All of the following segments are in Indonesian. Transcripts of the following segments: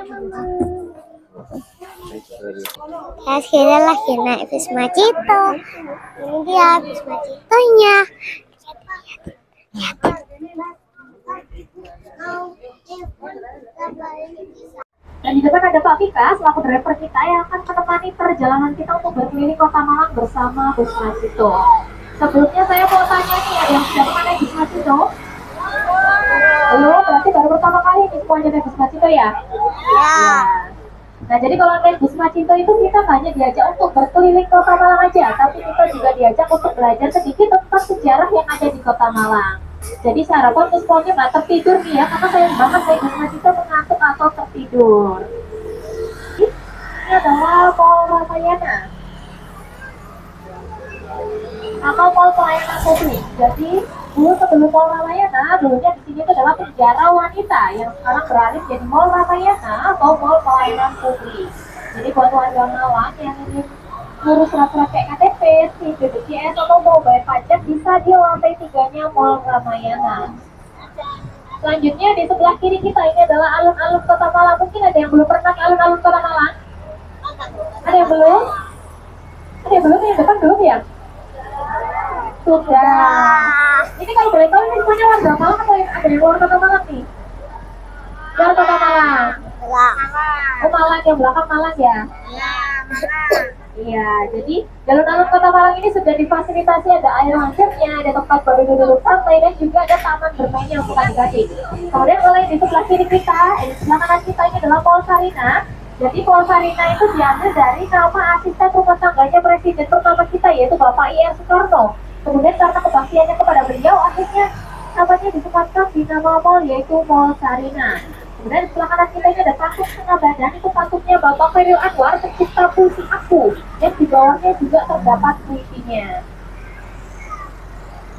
Kita lagi naik Wisma Cito. Ini dia Wisma Citonya. Dan di depan ada Pak Vika selaku driver kita yang akan menemani perjalanan kita untuk berkeliling Kota Malang bersama Wisma Cito. Sebelumnya saya mau tanya nih, ada yang sudah pernah naik Wisma Cito? Belum, berarti baru pertama kali nih semuanya naik Wisma Cito ya? Ya. Nah, jadi kalau naik Wisma Cito itu kita hanya diajak untuk berkeliling Kota Malang aja, tapi kita juga diajak untuk belajar sedikit tentang sejarah yang ada di Kota Malang. Jadi saya harapkan semuanya nggak tertidur nih ya, karena saya banget naik Wisma Cito mengantuk atau tertidur. Ini adalah Mall Ramayana atau Mall Pelayanan Publik. Jadi dulu sebelum Mall Ramayana, dulunya di sini itu adalah penjara wanita yang sekarang beralih jadi Mall Ramayana atau Mall Pelayanan Publik. Jadi buat warga Malang yang ingin ngurus surat-surat kayak KTP, SIM, BPJS atau mau bayar pajak bisa di lantai 3-nya Mall Ramayana. Selanjutnya di sebelah kiri kita ini adalah alun-alun Kota Malang. Mungkin ada yang belum pernah ke alun-alun Kota Malang? Ada yang belum? Ada yang belum? Yang depan belum ya? Sudah. Ini kalau boleh tahu ini semuanya warga Malang atau ada yang luar Kota Malang nih? Luar Kota Malang. Oh, Malang yang belakang Malang ya? Iya, jadi alun-alun Kota Malang ini sudah difasilitasi, ada air mancurnya, ada tempat baru duduk santai, dan juga ada taman bermain yang bukan dikasih. Kemudian kalau di sebelah kiri kita, di sebelah kanan kita ini adalah Mall Sarina. Jadi Mall Sarina itu diambil dari nama asisten rumah tangganya presiden pertama kita, yaitu Bapak I.R. Soekarno. Kemudian karena kebaktiannya kepada beliau, akhirnya namanya disematkan di nama mall, yaitu Mall Sarina. Kemudian di sebelah kanan kita ini ada patung setengah badan, itu patungnya Bapak Khairil Anwar, pencipta puisi Aku, dan di bawahnya juga terdapat puisinya.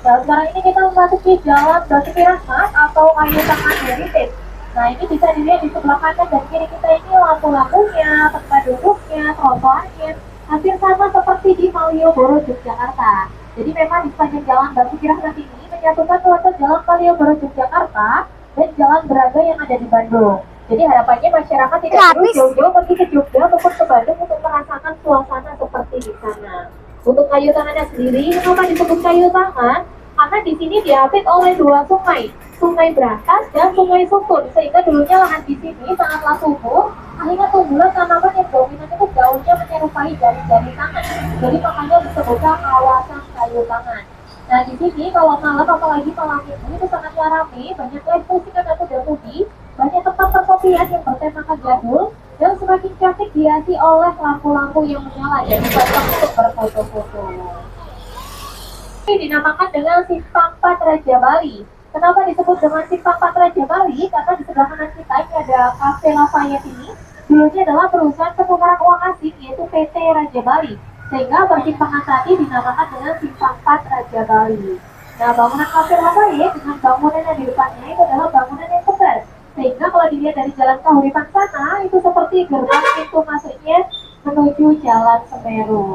Nah, sekarang ini kita memasuki Jalan Basuki Rahmat atau Kayu Tangan Heritage. Nah, ini bisa dilihat di sebelah kanan dan kiri kita ini lampu-lampunya, tempat duduknya, trotoarnya, hampir sama seperti di Malioboro, Yogyakarta. Jadi memang di sepanjang Jalan Basuki Rahmat ini menyatukan rute Jalan Malioboro, Yogyakarta dan Jalan Braga yang ada di Bandung. Jadi harapannya masyarakat tidak perlu jauh-jauh pergi ke Jogja ataupun ke Bandung untuk merasakan suasana seperti di sana. Untuk kayu tangannya sendiri, kenapa disebut kayu tangan? Karena di sini diapit oleh dua sungai, Sungai Brantas dan Sungai Sukun, sehingga dulunya lahan di sini sangatlah subur. Akhirnya tumbuhlah tanaman yang dominan itu daunnya menyerupai jari-jari tangan. Jadi makanya disebutkan kawasan kayu tangan. Nah, di sini kalau malam, apalagi malam minggu, itu sangatlah ramai, banyak live musik dan muda-mudi, banyak tempat perkopian yang bertemakan jadul, dan semakin cantik dihiasi oleh lampu-lampu yang menyala, jadi cocok untuk berfoto-foto. Ini dinamakan dengan Simpang 4 Raja Bali. Kenapa disebut dengan Simpang 4 Raja Bali? Karena di sebelah kanan kita ini ada Cafe Lafayette ini. Dulunya adalah perusahaan penukaran uang asing, yaitu PT Raja Bali. Sehingga persimpangan tadi dinamakan dengan Simpang 4 Raja Bali. Nah, bangunan Cafe Lafayette dengan bangunan yang di depannya itu adalah bangunan yang kembar. Sehingga kalau dilihat dari jalan Kahuripan sana, itu seperti gerbang pintu masuknya menuju Jalan Semeru.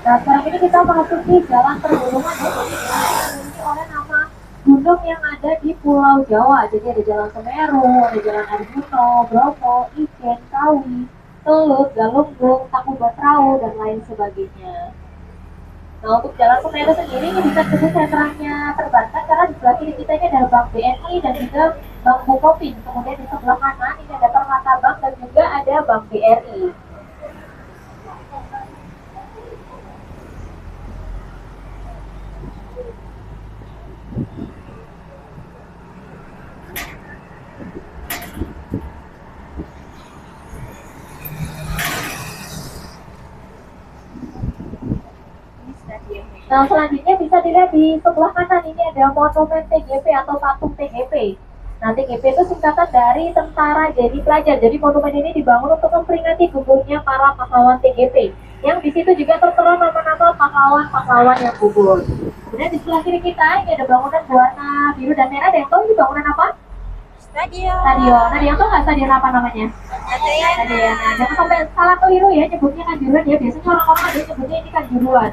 Nah, sekarang ini kita memasuki jalan pergunungan yang dimiliki oleh nama gunung yang ada di Pulau Jawa. Jadi ada Jalan Semeru, ada Jalan Arjuna, Bromo, Ijen, Kawi, Telut, Galunggung, Tangkuban Perahu, dan lain sebagainya. Nah, untuk Jalan Semeru sendiri ini bisa disebut sentranya terbatas karena di sebelah kiri kita ini ada Bank BNI dan juga Bank Bukopin. Kemudian di sebelah kanan ini ada Permata Bank dan juga ada Bank BRI. Nah, selanjutnya bisa dilihat di sebelah kanan ini ada monumen TGP atau patung TGP. Nah, TGP itu singkatan dari Tentara Jadi Pelajar. Jadi monumen ini dibangun untuk memperingati gugurnya para pahlawan TGP. Yang di situ juga tertera nama-nama pahlawan-pahlawan yang gugur. Kemudian di sebelah kiri kita ini ada bangunan berwarna biru dan merah. Ada yang tahu ini bangunan apa? Stadion. Nah, yang tuh nggak stadion apa namanya? Stadion. Nah, jangan sampai salah keliru ya nyebutnya Kanjuruhan ya. Biasanya orang-orang ada yang nyebutnya ini Kanjuruhan.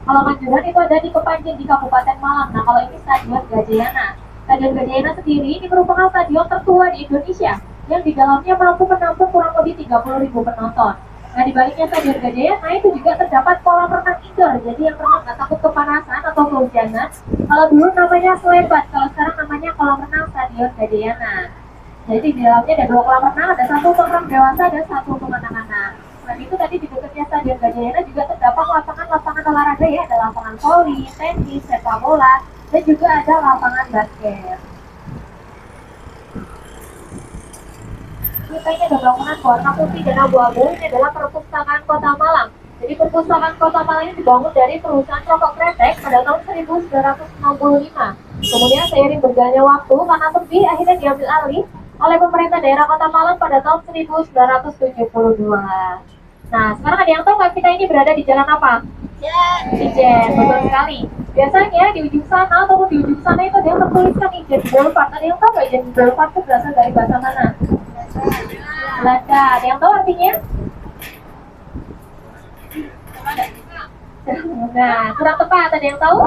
Kalau Kanjuruhan itu ada di Kepanjen di Kabupaten Malang. Nah, kalau ini Stadion Gajayana. Stadion Gajayana sendiri ini merupakan stadion tertua di Indonesia yang di dalamnya mampu menampung kurang lebih 30.000 penonton. Nah, di baliknya Stadion Gajayana itu juga terdapat kolam renang indoor. Jadi yang renang nggak takut kepanasan atau kehujanan. Kalau dulu namanya Selebat, kalau sekarang namanya kolam renang Stadion Gajayana. Jadi di dalamnya ada 2 kolam renang, ada 1 untuk orang dewasa dan 1 untuk anak-anak. Selain itu tadi di dekatnya Stadion Gajayana juga terdapat lapangan-lapangan olahraga ya, ada lapangan voli, tenis, sepak bola, dan juga ada lapangan basket. Kita ini ada bangunan warna putih dan abu-abu, ini adalah Perpustakaan Kota Malang. Jadi Perpustakaan Kota Malang ini dibangun dari perusahaan Rokok Kretek pada tahun 1965. Kemudian seiring berjalannya waktu, karena sepi, akhirnya diambil alih oleh pemerintah daerah Kota Malang pada tahun 1972. Nah, sekarang ada yang tahu nggak kita ini berada di jalan apa? Ijen, betul sekali. Biasanya di ujung sana ataupun di ujung sana itu ada yang tertuliskan Ijen Boulevard. Ada yang tahu nggak Ijen Boulevard itu berasal dari bahasa mana? Belanda. Ada yang tahu artinya? Nah, kurang tepat. Ada yang tahu?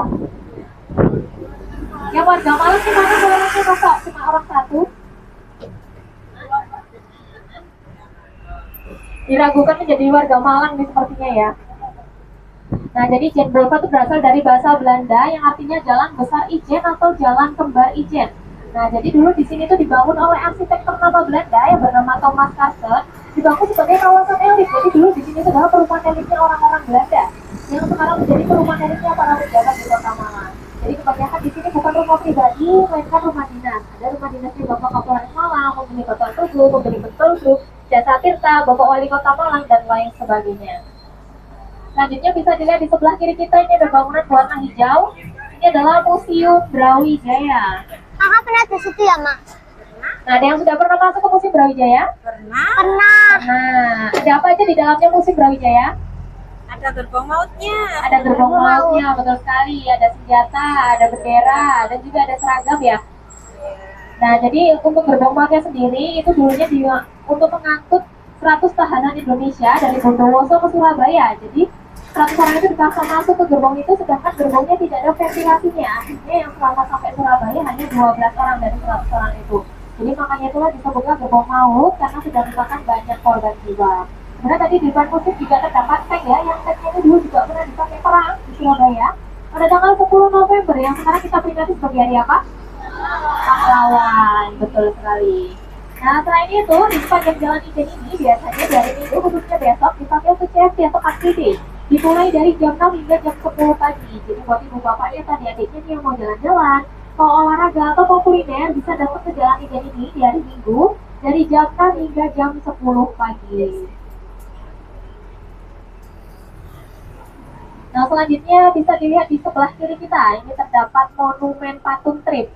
Yang warga Malang di mana orangnya kok cuma orang satu? Diragukan menjadi warga Malang nih sepertinya ya. Nah, jadi Ijen Boulevard itu berasal dari bahasa Belanda yang artinya jalan besar Ijen atau jalan kembar Ijen. Nah, jadi dulu di sini tuh dibangun oleh arsitek ternama Belanda yang bernama Thomas Carsten, dibangun sebagai kawasan elit. Jadi dulu di sini itu adalah perumahan elitnya orang-orang Belanda yang sekarang menjadi perumahan elitnya para pejabat di Kota Malang. Jadi kebanyakan di sini bukan rumah pribadi, melainkan rumah dinas. Ada rumah dinasnya Bapak Kapolres Malang, Pembeli Kota Tugu, Pembeli Betul Group, Jasa Tirta, Bapak Wali Kota Malang, dan lain sebagainya. Selanjutnya bisa dilihat di sebelah kiri kita ini ada bangunan berwarna hijau. Ini adalah Museum Brawijaya. Kakak pernah ke situ ya, Mak? Nah, ada yang sudah pernah masuk ke Museum Brawijaya? Pernah. Nah, ada apa aja di dalamnya Museum Brawijaya? Ada gerbong mautnya. Ada gerbong lautnya, betul sekali. Ada senjata, ada bendera, dan juga ada seragam ya. Nah, jadi untuk gerbong mautnya sendiri itu dulunya untuk mengangkut 100 tahanan Indonesia dari Bondowoso ke Surabaya. Jadi 100 orang itu dipaksa masuk ke gerbong itu, sedangkan gerbongnya tidak ada ventilasinya. Akhirnya yang selamat sampai Surabaya hanya 12 orang dari 100 orang itu. Jadi makanya itulah disebutnya gerbong maut karena sudah memakan banyak korban jiwa. Kemudian tadi di depan musik juga terdapat tank ya, yang tanknya itu dulu juga pernah dipakai perang di Surabaya pada tanggal 10 November yang sekarang kita peringati sebagai hari apa? Pahlawan, betul sekali. Nah, selain itu, di sepanjang jalan Ijen ini biasanya di hari Minggu, khususnya besok, dipakai untuk CFD atau aktivitas. Dimulai dari jam 6 hingga jam 10 pagi. Jadi buat ibu bapaknya tadi adiknya nih yang mau jalan-jalan, mau olahraga atau mau kuliner, bisa datang ke jalan Ijen ini di hari Minggu dari jam 6 hingga jam 10 pagi. Nah, selanjutnya bisa dilihat di sebelah kiri kita. Ini terdapat monumen patung Trip.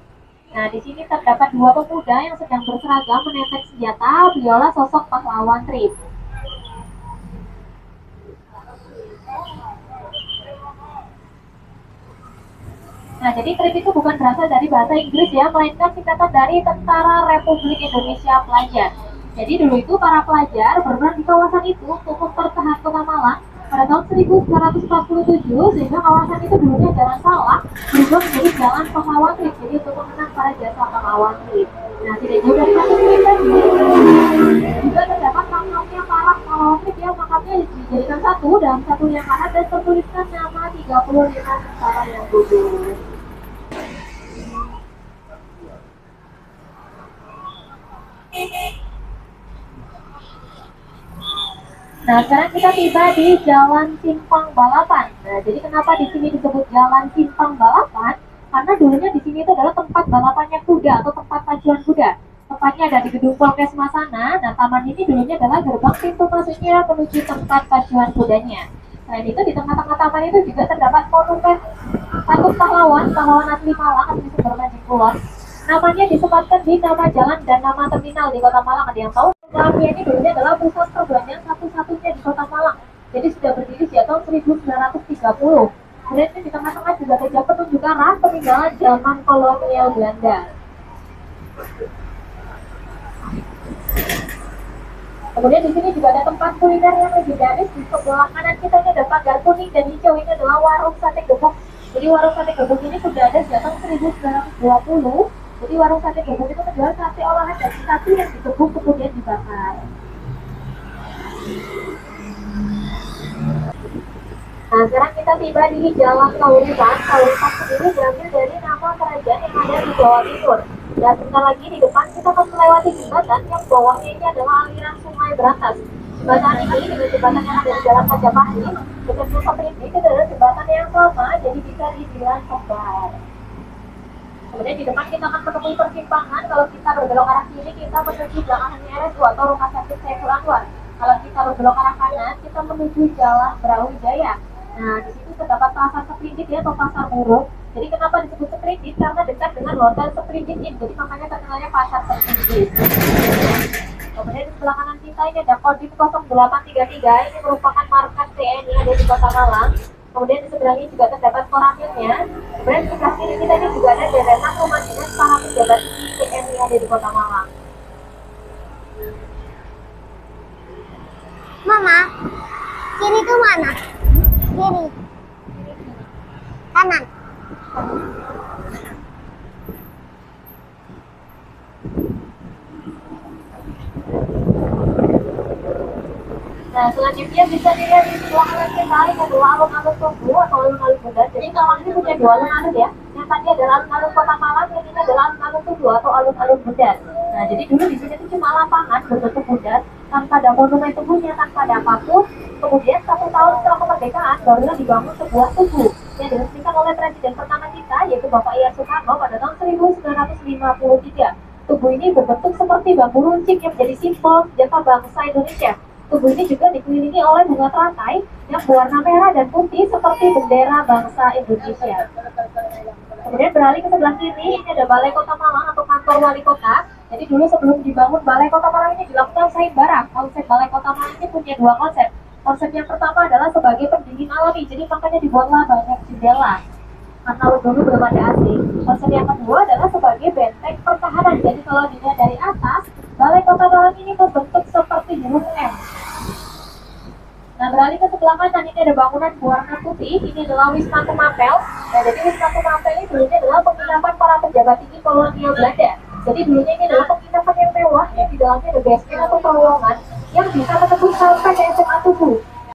Nah, di sini terdapat 2 pemuda yang sedang berseragam menenteng senjata. Beliaulah sosok pahlawan Trip. Nah, jadi Trip itu bukan berasal dari bahasa Inggris ya, melainkan singkatan dari Tentara Republik Indonesia Pelajar. Jadi dulu itu para pelajar berperan di kawasan itu untuk mempertahankan Kota Malang pada tahun 1947, sehingga kawasan itu dulunya Jalan Salak berubah menjadi Jalan Pahlawan Trip. Jadi untuk mengenang para jasa pahlawan Trip. Nah, tidak jauh dari patung Trip tadi juga terdapat makhluknya para pahlawan Trip yang makhluknya dijadikan satu dalam satu yang lahat dan tertuliskan nama 35 tentara yang gugur. Nah, sekarang kita tiba di Jalan Simpang Balapan. Nah, jadi kenapa di sini disebut Jalan Simpang Balapan? Karena dulunya di sini itu adalah tempat balapannya kuda atau tempat pacuan kuda. Tepatnya ada di gedung Polkesmas sana. Nah, taman ini dulunya adalah gerbang pintu masuknya menuju tempat pacuan kudanya. Selain itu, di tengah-tengah taman itu juga terdapat monumen patung pahlawan asli Malang, asli Sumber Majik Kulon. Namanya disebutkan di nama jalan dan nama terminal di Kota Malang. Ada yang tahu? Lampia ini dulunya adalah pusat perbelanjaan satu-satunya di Kota Malang. Jadi sudah berdiri sejak tahun 1930. Kemudian di tengah-tengah juga terdapat penunjuk arah peninggalan zaman kolonial Belanda. Kemudian di sini juga ada tempat kuliner yang legendaris. Di sebelah kanan kita ini ada pagar kuning dan hijau, ini adalah warung sate gebuk. Jadi warung sate gebuk ini sudah ada sejak tahun 1920. Jadi warung sate gebuk itu menjual sate olahan daging sapi yang digebuk kemudian dibakar. Nah, sekarang kita tiba di Jalan Kauripan. Kauripan sendiri diambil dari nama kerajaan yang ada di Jawa Timur. Dan sebentar lagi di depan kita akan melewati jembatan yang bawahnya ini adalah aliran Sungai Berantas. Jembatan ini dengan jembatan yang ada di Jalan Majapahit, dengan Nusa Perindik itu adalah jembatan yang sama, jadi bisa dibilang kembar. Kemudian di depan kita akan menemui persimpangan. Kalau kita berbelok arah kiri, kita menuju belakangnya RSU atau Rumah Sakit Saiful Anwar. Kalau kita berbelok arah kanan, kita menuju Jalan Brawijaya. Nah, di situ terdapat pasar Seprindik ya, atau pasar burung. Jadi kenapa disebut Seprindik? Karena dekat dengan hotel Seprindik Inn. Jadi makanya terkenalnya pasar Seprindik. Kemudian di sebelah kanan kita ini ada Kodim 0833. Ini merupakan markas TNI yang ada di Kota Malang. Kemudian di sebelahnya juga terdapat koramilnya. Kemudian di sebelah kiri kita ini juga ada deretan rumah dinas para pejabat TNI yang ada di Kota Malang. Mama, kiri itu mana? Kiri. Kanan. Nah, selanjutnya bisa dilihat di sebelah kanan kita ini adalah alun-alun Tugu atau alun-alun Bunda. Jadi Malang ini punya dua alun-alun ya. Yang tadi adalah alun-alun Kota Malang, yang ini adalah alun-alun Tugu atau alun-alun Bunda. Nah, jadi dulu di sini itu cuma lapangan berbentuk bundar, tanpa ada monumen tubuhnya, tanpa ada apapun. Kemudian 1 tahun setelah kemerdekaan barulah dibangun sebuah tugu yang diresmikan oleh Presiden pertama kita, yaitu Bapak I.R. Soekarno pada tahun 1953. Tugu ini berbentuk seperti bambu runcing yang menjadi simbol sejarah bangsa Indonesia. Tugu ini juga dikelilingi oleh bunga teratai yang berwarna merah dan putih seperti bendera bangsa Indonesia. Kemudian beralih ke sebelah kiri, ini ada Balai Kota Malang atau kantor wali kota. Jadi dulu sebelum dibangun Balai Kota Malang ini dilakukan sayembara. Konsep Balai Kota Malang ini punya dua konsep. Konsep yang pertama adalah sebagai pendingin alami, jadi makanya dibuatlah banyak jendela karena dulu belum ada AC. Konsep yang kedua adalah sebagai benteng pertahanan. Jadi kalau dilihat dari atas, Balai Kota Malang ini berbentuk seperti huruf M. Nah, beralih ke sebelah kanan, ini ada bangunan berwarna putih. Ini adalah Wisma Kemapel. Nah, jadi Wisma Kemapel ini dulunya adalah penginapan para pejabat tinggi kolonial Belanda. Jadi dulunya ini adalah penginapan yang mewah, yang di dalamnya ada basement atau terowongan yang bisa menembus sampai ke